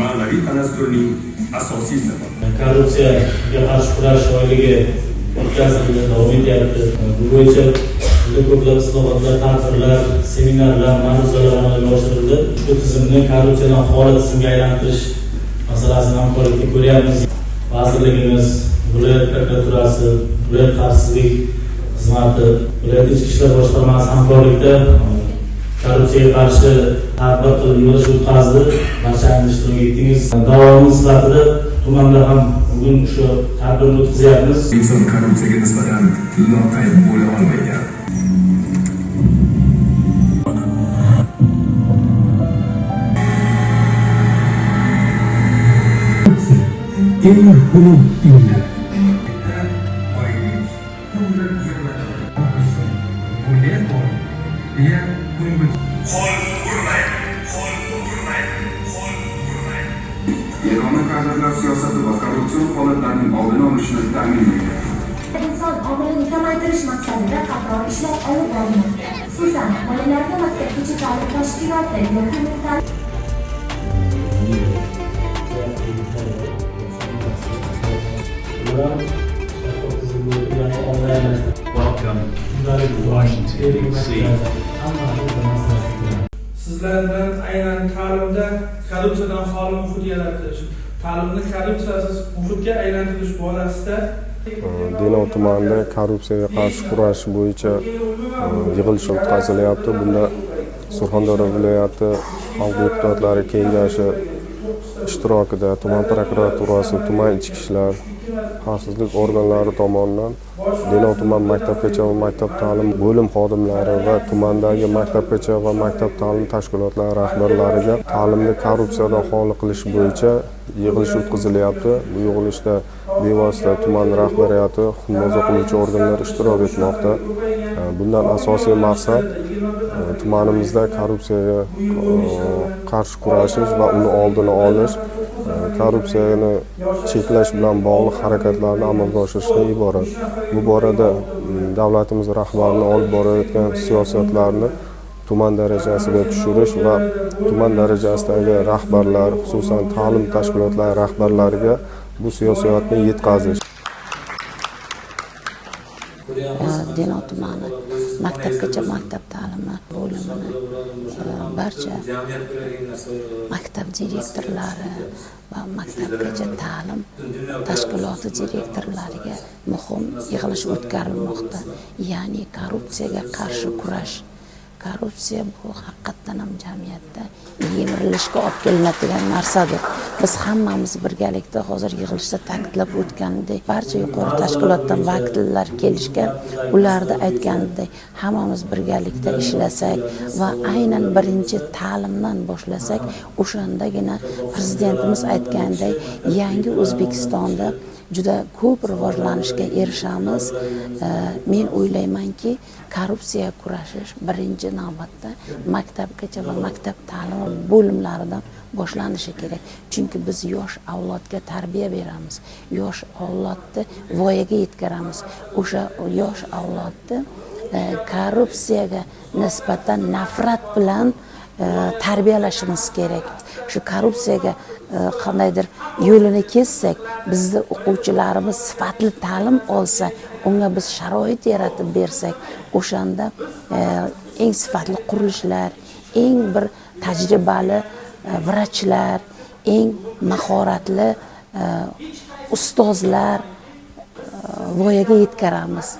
ma'naviy tanazzulning asosiy sababi. Korrupsiyaga qarshi kurash oyligi o'tkazildi, davom etyapti. Bu bo'yicha juda ko'plab islohotlar, tadbirlar, seminarlar, ma'ruzalar amalga oshirildi. Ushbu tizimni korrupsiyadan xoli tizimga aylantirish masalasini hamkorlikda ko'ryapmiz. Vazirligimiz, viloyat prokuraturasi, viloyat xavfsizlik xizmati, viloyat ichki ishlar boshqarmasi hamkorlikda korrupsiyaga qarshi tadbir qilib yig'ilish o'tkazdi. Barchangiz ishtirok etdingiz. Davomiy sifatida tumanda ham bugun shu tadbirni o'tkazyapmiz. Inson korrupsiyaga nisbatan loqayd bo'la olmaydi. eng ulug' illa. Yagona kadrlar siyosati va korrupsion holatlarning oldini olishni ta'minlaydi. Inson omilini kamaytirish maqsadida qator ishlar olib borilmoqda. Xususan, bolalarga maktabgacha ta'lim tashkiloti yoki Welcome to Washington, D.C. Sizlardan aynan ta'limda korrupsiyadan xoli muhit yaratish, ta'limni korrupsiyasiz muhitga aylantirish borasida Denov tumanida korrupsiyaga qarshi kurash bo'yicha yig'ilish o'tkazilyapti. Bunda Surxondaryo viloyati xalq deputatlari kengashi ishtirokida tuman prokuraturasi, tuman ichki ishlar, xavfsizlik organlari tomonidan Denov tuman maktabgacha va maktab ta'lim bo'lim xodimlari va tumandagi maktabgacha va maktab ta'lim tashkilotlari rahbarlariga ta'limni korrupsiyadan xoli qilish bo'yicha yig'ilish o'tkazilyapti. Bu yig'ilishda bevosita tuman rahbariyati, huquq qiluvchi organlar ishtirok etmoqda. Bundan asosiy maqsad tumanimizda korrupsiyaga qarshi kurashish va uni oldini olish, korrupsiyani cheklash bilan bog'liq harakatlarni amalga oshirishdan iborat. Bu borada davlatimiz rahbarining olib borayotgan siyosatlarni tuman darajasiga tushirish va tuman darajasidagi rahbarlar, xususan ta'lim tashkilotlari rahbarlariga bu siyosatni yetkazish. Denov tumani maktabgacha maktab ta'limi bo'limini barcha maktab direktorlari va maktabgacha ta'lim tashkiloti direktorlariga muhim yig'ilish o'tkazilmoqda. Ya'ni korrupsiyaga qarshi kurash. Korrupsiya bu haqiqatdan ham jamiyatda yemirilishga olib kelinadigan narsadir. Biz hammamiz birgalikda hozir yig'ilishda ta'kidlab o'tganidek, barcha yuqori tashkilotdan vakillar kelishgan, ularda aytganidek, hammamiz birgalikda ishlasak va aynan birinchi ta'limdan boshlasak, o'shandagina prezidentimiz aytganidek, yangi O'zbekistonda juda ko'p rivojlanishga erishamiz. Men o'ylaymanki, korrupsiyaga kurashish birinchi navbatda maktabgacha va maktab ta'limi bo'limlaridan boshlanishi kerak. Chunki biz yosh avlodga tarbiya beramiz, yosh avlodni voyaga yetkazamiz. O'sha yosh avlodni korrupsiyaga nisbatan nafrat bilan tarbiyalashimiz kerak. Shu korrupsiyaga qandaydir yo'lini kessak, bizni o'quvchilarimiz sifatli ta'lim olsa, unga biz sharoit yaratib bersak, o'shanda eng sifatli qurilishlar, eng bir tajribali vrachlar, eng mahoratli ustozlar voyaga yetkazamiz.